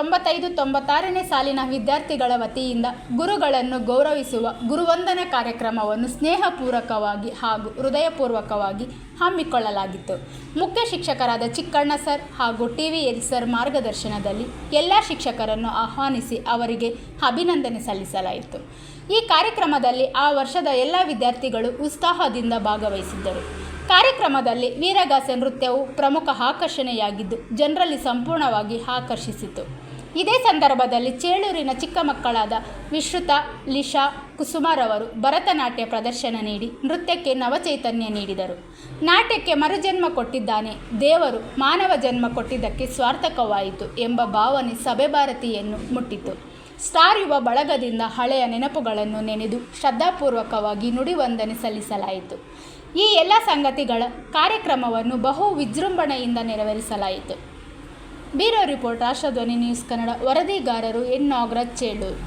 95-96ನೇ ಸಾಲಿನ ವಿದ್ಯಾರ್ಥಿಗಳ ವತಿಯಿಂದ ಗುರುಗಳನ್ನು ಗೌರವಿಸುವ ಗುರುವಂದನಾ ಕಾರ್ಯಕ್ರಮವನ್ನು ಸ್ನೇಹಪೂರ್ವಕವಾಗಿ ಹಾಗೂ ಹೃದಯಪೂರ್ವಕವಾಗಿ ಹಮ್ಮಿಕೊಳ್ಳಲಾಗಿತ್ತು. ಮುಖ್ಯ ಶಿಕ್ಷಕರಾದ ಚಿಕ್ಕಣ್ಣ ಸರ್ ಹಾಗೂ TVL ಸರ್ ಮಾರ್ಗದರ್ಶನದಲ್ಲಿ ಎಲ್ಲ ಶಿಕ್ಷಕರನ್ನು ಆಹ್ವಾನಿಸಿ ಅವರಿಗೆ ಅಭಿನಂದನೆ ಸಲ್ಲಿಸಲಾಯಿತು. ಈ ಕಾರ್ಯಕ್ರಮದಲ್ಲಿ ಆ ವರ್ಷದ ಎಲ್ಲ ವಿದ್ಯಾರ್ಥಿಗಳು ಉತ್ಸಾಹದಿಂದ ಭಾಗವಹಿಸಿದ್ದರು. ಕಾರ್ಯಕ್ರಮದಲ್ಲಿ ವೀರಗಾಸೆ ನೃತ್ಯವು ಪ್ರಮುಖ ಆಕರ್ಷಣೆಯಾಗಿದ್ದು ಜನರಲ್ಲಿ ಸಂಪೂರ್ಣವಾಗಿ ಆಕರ್ಷಿಸಿತು. ಇದೇ ಸಂದರ್ಭದಲ್ಲಿ ಚೇಳೂರಿನ ಚಿಕ್ಕ ಮಕ್ಕಳಾದ ವಿಶ್ರುತ, ಲಿಶಾ, ಕುಸುಮಾರವರು ಭರತನಾಟ್ಯ ಪ್ರದರ್ಶನ ನೀಡಿ ನೃತ್ಯಕ್ಕೆ ನವಚೈತನ್ಯ ನೀಡಿದರು. ನಾಟ್ಯಕ್ಕೆ ಮರುಜನ್ಮ ಕೊಟ್ಟಿದ್ದಾನೆ ದೇವರು, ಮಾನವ ಜನ್ಮ ಕೊಟ್ಟಿದ್ದಕ್ಕೆ ಸಾರ್ಥಕವಾಯಿತು ಎಂಬ ಭಾವನೆ ಸಭೆ ಭಾರತಿಯನ್ನು ಮುಟ್ಟಿತು. ಸ್ಟಾರ್ ಯುವ ಬಳಗದಿಂದ ಹಳೆಯ ನೆನಪುಗಳನ್ನು ನೆನೆದು ಶ್ರದ್ಧಾಪೂರ್ವಕವಾಗಿ ನುಡಿವಂದನೆ ಸಲ್ಲಿಸಲಾಯಿತು. ಈ ಎಲ್ಲ ಸಂಗತಿಗಳ ಕಾರ್ಯಕ್ರಮವನ್ನು ಬಹು ವಿಜೃಂಭಣೆಯಿಂದ ನೆರವೇರಿಸಲಾಯಿತು. Bureau report, ರಾಷ್ಟ್ರಧ್ವನಿ news Kannada. ವರದಿಗಾರರು N Nagaraj, Chelur.